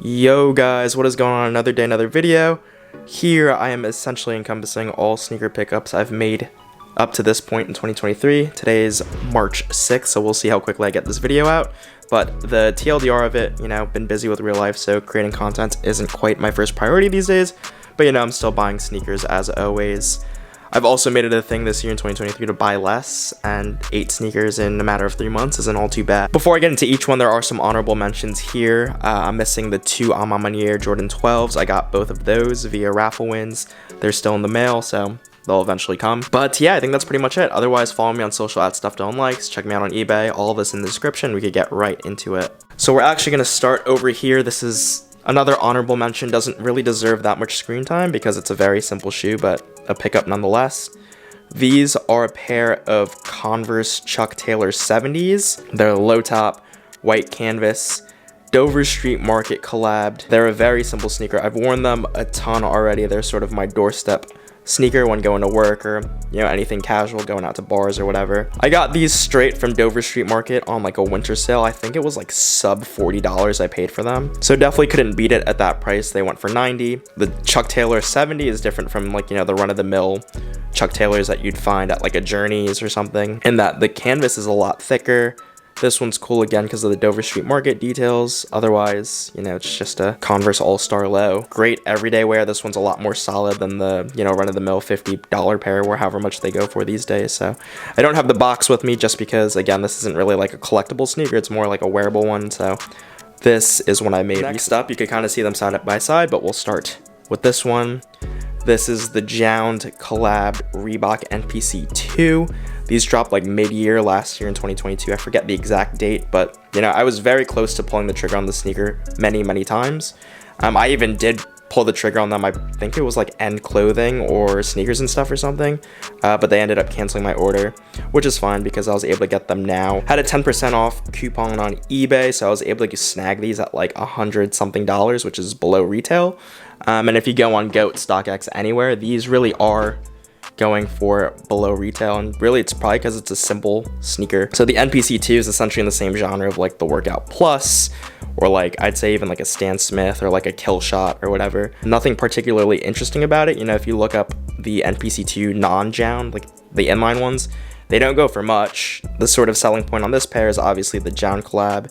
Yo guys, what is going on? Another day, another video. Here I am essentially encompassing all sneaker pickups I've made up to this point in 2023. Today is March 6th, so we'll see how quickly I get this video out. But the TLDR of it, been busy with real life, so creating content isn't quite my first priority these days. But I'm still buying sneakers as always. I've also made it a thing this year in 2023 to buy less, and 8 sneakers in a matter of 3 months isn't all too bad. Before I get into each one, there are some honorable mentions here. I'm missing the 2 A Ma Maniére Jordan 12s. I got both of those via raffle wins. They're still in the mail, so they'll eventually come. But yeah, I think that's pretty much it. Otherwise, follow me on social at StuffDonLikes. Check me out on eBay. All of this in the description. We could get right into it. So we're actually going to start over here. This is another honorable mention. Doesn't really deserve that much screen time because it's a very simple shoe, but a pickup nonetheless. These are a pair of Converse Chuck Taylor 70s. They're low top, white canvas, Dover Street Market collabed. They're a very simple sneaker. I've worn them a ton already. They're sort of my doorstep sneaker when going to work or anything casual, going out to bars or whatever. I got these straight from Dover Street Market on like a winter sale. I think it was like sub $40 I paid for them, so definitely couldn't beat it at that price. They went for $90. The Chuck Taylor 70 is different from like the run-of-the-mill Chuck Taylors that you'd find at like a Journeys or something, in that the canvas is a lot thicker. This one's cool again because of the Dover Street Market details. Otherwise, it's just a Converse All-Star Low. Great everyday wear. This one's a lot more solid than the, run-of-the-mill $50 pair, or however much they go for these days. So I don't have the box with me just because, again, this isn't really like a collectible sneaker. It's more like a wearable one. So this is one I made. Next up, you can kind of see them side by side, but we'll start with this one. This is the JJJJound Collab Reebok NPC 2. These dropped like mid-year last year in 2022. I forget the exact date, but I was very close to pulling the trigger on the sneaker many times. I even did pull the trigger on them. I think it was like End Clothing or Sneakers and Stuff or something, but they ended up canceling my order, which is fine because I was able to get them now. Had a 10% off coupon on eBay, so I was able to snag these at like $100 something, which is below retail. And if you go on GOAT, StockX, anywhere, these really are going for below retail, and really it's probably because it's a simple sneaker. So the NPC 2 is essentially in the same genre of like the Workout Plus, or like I'd say even like a Stan Smith or like a Kill Shot or whatever. Nothing particularly interesting about it. If you look up the NPC 2 non-JJJJound, like the inline ones, they don't go for much. The sort of selling point on this pair is obviously the JJJJound collab.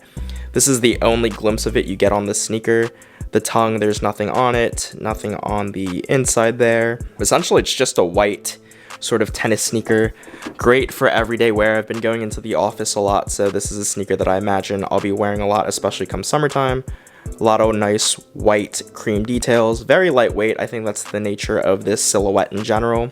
This is the only glimpse of it you get on this sneaker. The tongue, there's nothing on it, nothing on the inside there. Essentially, it's just a white sort of tennis sneaker. Great for everyday wear. I've been going into the office a lot, so this is a sneaker that I imagine I'll be wearing a lot, especially come summertime. A lot of nice white cream details. Very lightweight. I think that's the nature of this silhouette in general.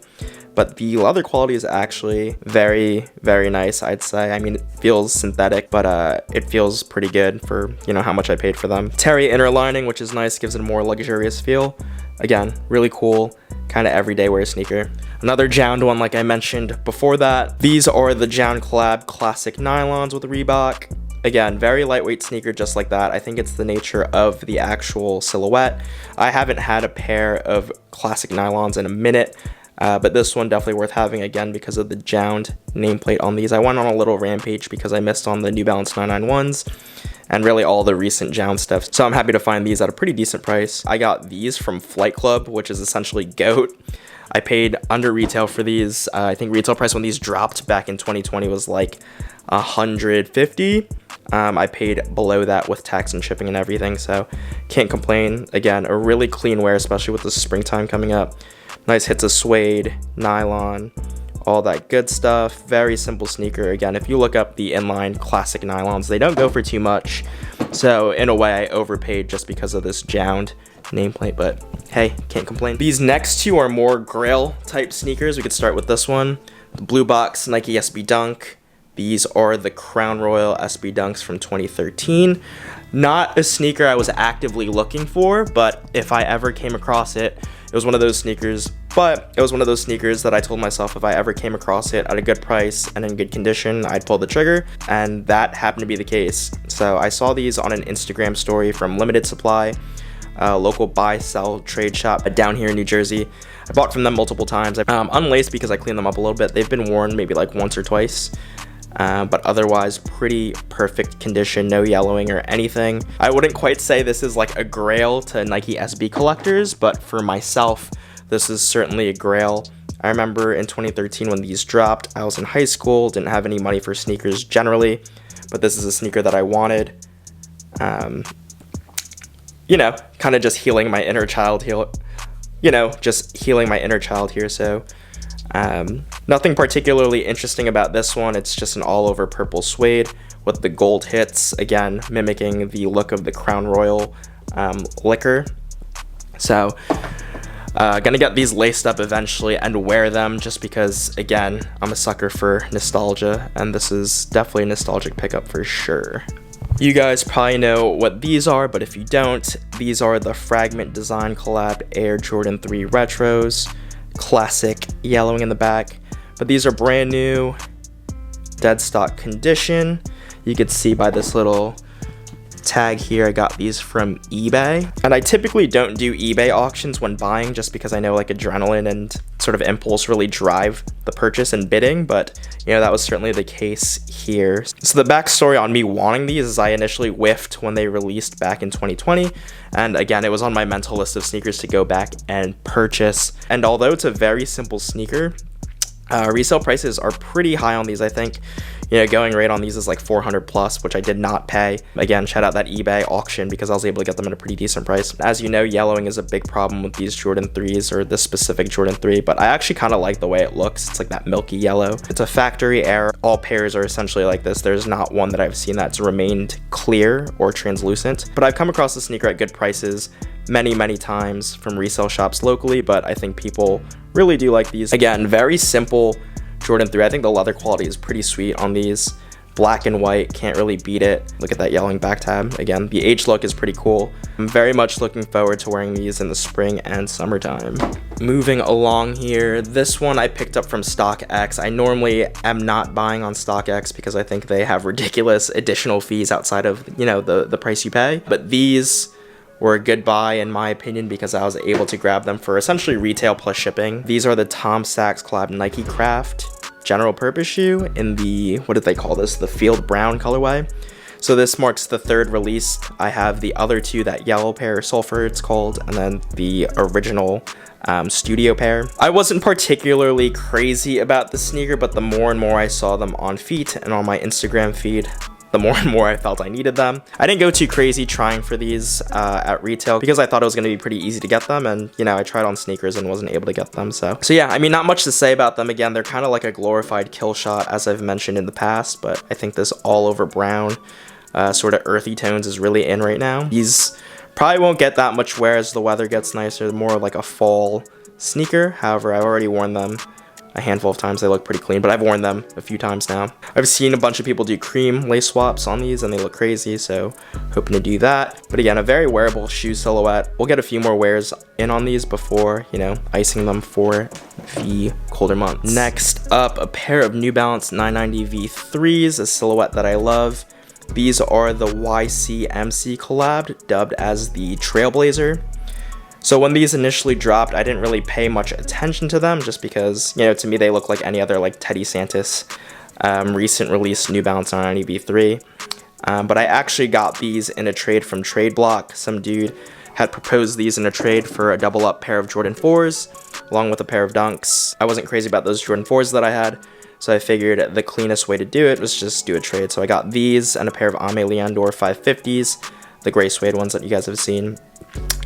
But the leather quality is actually very nice, I'd say. I mean, it feels synthetic, but it feels pretty good for, how much I paid for them. Terry inner lining, which is nice, gives it a more luxurious feel. Again, really cool, kind of everyday wear sneaker. Another JJJJound one, like I mentioned before that. These are the JJJJound Collab Classic Nylons with Reebok. Again, very lightweight sneaker, just like that. I think it's the nature of the actual silhouette. I haven't had a pair of classic nylons in a minute. But this one definitely worth having, again, because of the JJJJound nameplate on these. I went on a little rampage because I missed on the New Balance 991s and really all the recent JJJJound stuff. So I'm happy to find these at a pretty decent price. I got these from Flight Club, which is essentially GOAT. I paid under retail for these. I think retail price when these dropped back in 2020 was like $150. I paid below that with tax and shipping and everything, so can't complain. Again, a really clean wear, especially with the springtime coming up. Nice hits of suede, nylon, all that good stuff. Very simple sneaker. Again, if you look up the inline classic nylons, they don't go for too much. So in a way, I overpaid just because of this JJJJound nameplate, but hey, can't complain. These next two are more grail type sneakers. We could start with this one, the Blue Box Nike SB Dunk. These are the Crown Royal SB Dunks from 2013. Not a sneaker I was actively looking for, but if I ever came across it, it was one of those sneakers. But it was one of those sneakers that I told myself if I ever came across it at a good price and in good condition, I'd pull the trigger, and that happened to be the case. So I saw these on an Instagram story from Limited Supply, a local buy-sell trade shop down here in New Jersey. I bought from them multiple times. Unlaced because I cleaned them up a little bit. They've been worn maybe like once or twice. but otherwise pretty perfect condition, no yellowing or anything. I wouldn't quite say this is like a grail to Nike SB collectors, but for myself, this is certainly a grail. I remember in 2013 when these dropped, I was in high school, didn't have any money for sneakers generally, but this is a sneaker that I wanted. You know, kind of just healing my inner child here. So nothing particularly interesting about this one. It's just an all over purple suede with the gold hits, again mimicking the look of the Crown Royal liquor. So gonna get these laced up eventually and wear them, just because again I'm a sucker for nostalgia, and this is definitely a nostalgic pickup for sure. You guys probably know what these are, but if you don't, these are the Fragment Design Collab Air Jordan 3 Retros. Classic yellowing in the back, but these are brand new, dead stock condition. You could see by this little tag here, I got these from eBay, and I typically don't do eBay auctions when buying, just because I know like adrenaline and sort of impulse really drive the purchase and bidding, but you know, that was certainly the case here. So the backstory on me wanting these is I initially whiffed when they released back in 2020, and again, it was on my mental list of sneakers to go back and purchase. And although it's a very simple sneaker, resale prices are pretty high on these. I think, you know, going rate on these is like 400 plus, which I did not pay. Again, shout out that eBay auction because I was able to get them at a pretty decent price. As you know, yellowing is a big problem with these Jordan 3s, or this specific Jordan 3, but I actually kind of like the way it looks. It's like that milky yellow. It's a factory error. All pairs are essentially like this. There's not one that I've seen that's remained clear or translucent, but I've come across the sneaker at good prices many times from resale shops locally, but I think people really do like these. Again, very simple Jordan 3. I think the leather quality is pretty sweet on these. Black and white, can't really beat it. Look at that yellowing back tab. Again, the H look is pretty cool. I'm very much looking forward to wearing these in the spring and summertime. Moving along here, this one I picked up from StockX. I normally am not buying on StockX because I think they have ridiculous additional fees outside of, you know, the price you pay. But these were a good buy in my opinion because I was able to grab them for essentially retail plus shipping. These are the Tom Sachs collab Nike Craft general purpose shoe in the, what did they call this? The field brown colorway. So this marks the third release. I have the other two, that yellow pair, Sulfur it's called, and then the original studio pair. I wasn't particularly crazy about the sneaker, but the more and more I saw them on feet and on my Instagram feed, the more and more I felt I needed them. I didn't go too crazy trying for these at retail because I thought it was going to be pretty easy to get them, and you know, I tried on sneakers and wasn't able to get them. So yeah, I mean, not much to say about them. Again, they're kind of like a glorified kill shot, as I've mentioned in the past, but I think this all over brown sort of earthy tones is really in right now. These probably won't get that much wear as the weather gets nicer, more like a fall sneaker. However, I've already worn them a handful of times. They look pretty clean, but I've worn them a few times now. I've seen a bunch of people do cream lace swaps on these and they look crazy, so hoping to do that. But again, a very wearable shoe silhouette. We'll get a few more wears in on these before, you know, icing them for the colder months. Next up, a pair of New Balance 990 V3s, a silhouette that I love. These are the YCMC collab, dubbed as the Trailblazer. So when these initially dropped, I didn't really pay much attention to them just because, you know, to me they look like any other like Teddy Santis recent release New Balance 990 V3. But I actually got these in a trade from Trailblazer. Some dude had proposed these in a trade for a double up pair of Jordan 4s along with a pair of Dunks. I wasn't crazy about those Jordan 4s that I had, so I figured the cleanest way to do it was just do a trade. So I got these and a pair of Ame Leandor 550s, the gray suede ones that you guys have seen.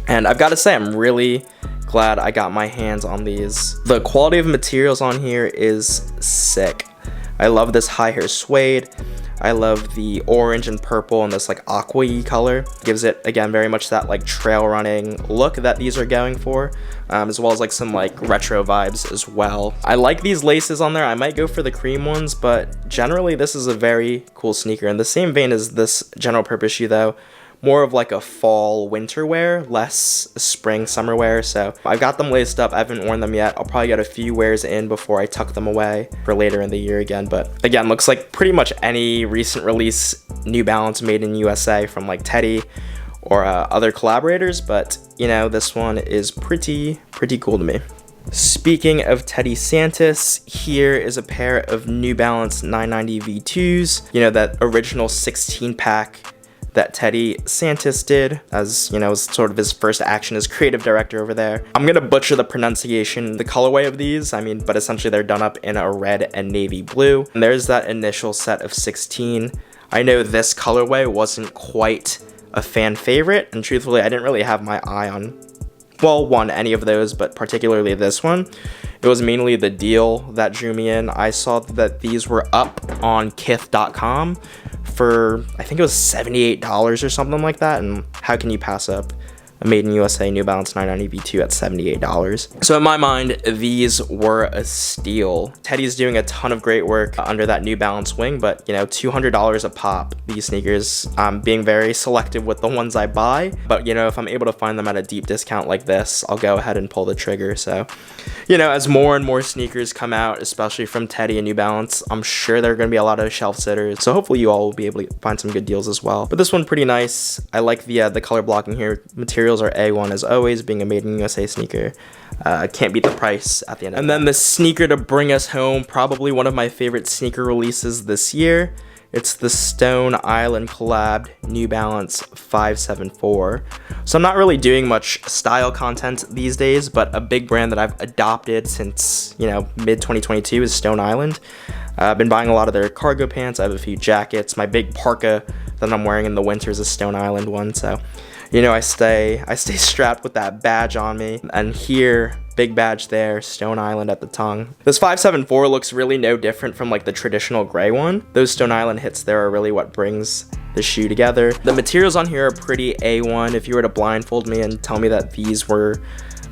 And I've got to say, I'm really glad I got my hands on these. The quality of materials on here is sick. I love this high hair suede. I love the orange and purple and this like aqua-y color. Gives it, again, very much that like trail running look that these are going for, as well as like some like retro vibes as well. I like these laces on there. I might go for the cream ones, but generally this is a very cool sneaker. In the same vein as this general purpose shoe though, more of like a fall winter wear, less spring summer wear. So I've got them laced up. I haven't worn them yet. I'll probably get a few wears in before I tuck them away for later in the year again. But again, looks like pretty much any recent release New Balance made in USA from like Teddy or other collaborators. But you know, this one is pretty cool to me. Speaking of Teddy Santis, here is a pair of New Balance 990 V2s, you know, that original 16 pack that Teddy Santis did, as you know, sort of his first action as creative director over there. I'm gonna butcher the pronunciation, the colorway of these, but essentially they're done up in a red and navy blue. And there's that initial set of 16. I know this colorway wasn't quite a fan favorite, and truthfully, I didn't really have my eye on, well, any of those, but particularly this one. It was mainly the deal that drew me in. I saw that these were up on kith.com for, I think it was $78 or something like that, and how can you pass up a made in USA New Balance 990 V2 at $78? So in my mind, these were a steal. Teddy's doing a ton of great work under that New Balance wing, but you know, $200 a pop, these sneakers. I'm being very selective with the ones I buy, but you know, if I'm able to find them at a deep discount like this, I'll go ahead and pull the trigger. So, you know, as more and more sneakers come out, especially from Teddy and New Balance, I'm sure there are going to be a lot of shelf sitters. So hopefully you all will be able to find some good deals as well. But this one pretty nice. I like the color blocking here. Materials are A1 as always, being a made in USA sneaker. Can't beat the price at the end. And then the sneaker to bring us home, probably one of my favorite sneaker releases this year. It's the Stone Island collab New Balance 574. So I'm not really doing much style content these days, but a big brand that I've adopted since, you know, mid 2022 is Stone Island. I've been buying a lot of their cargo pants. I have a few jackets. My big parka that I'm wearing in the winter is a Stone Island one. So, you know, I stay strapped with that badge on me. And here, big badge there, Stone Island at the tongue. This 574 looks really no different from like the traditional gray one. Those Stone Island hits there are really what brings the shoe together. The materials on here are pretty A1. If you were to blindfold me and tell me that these were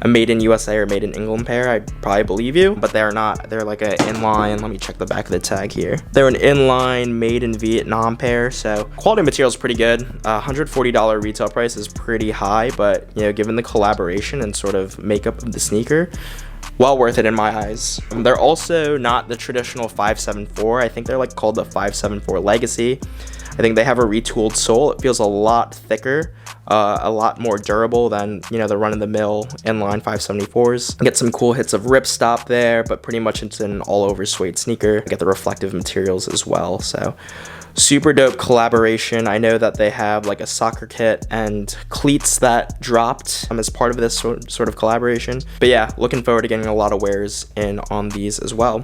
a made in USA or made in England pair, I'd probably believe you, but they're not. They're like an inline, let me check the back of the tag here. They're an inline made in Vietnam pair, so quality material is pretty good. $140 retail price is pretty high, but you know, given the collaboration and sort of makeup of the sneaker, well worth it in my eyes. They're also not the traditional 574. I think they're like called the 574 Legacy. I think they have a retooled sole. It feels a lot thicker, a lot more durable than, you know, the run-of-the-mill inline 574s. Get some cool hits of ripstop there, but pretty much it's an all-over suede sneaker. Get the reflective materials as well, so super dope collaboration. I know that they have like a soccer kit and cleats that dropped as part of this sort of collaboration. But yeah, looking forward to getting a lot of wears in on these as well.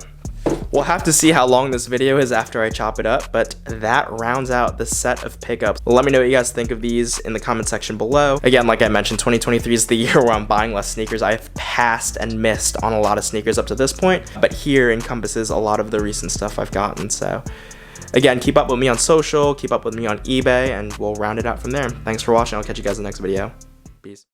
We'll have to see how long this video is after I chop it up, but that rounds out the set of pickups. Let me know what you guys think of these in the comment section below. Again, like I mentioned, 2023 is the year where I'm buying less sneakers. I have passed and missed on a lot of sneakers up to this point, but here encompasses a lot of the recent stuff I've gotten. So again, keep up with me on social, keep up with me on eBay, and we'll round it out from there. Thanks for watching. I'll catch you guys in the next video. Peace.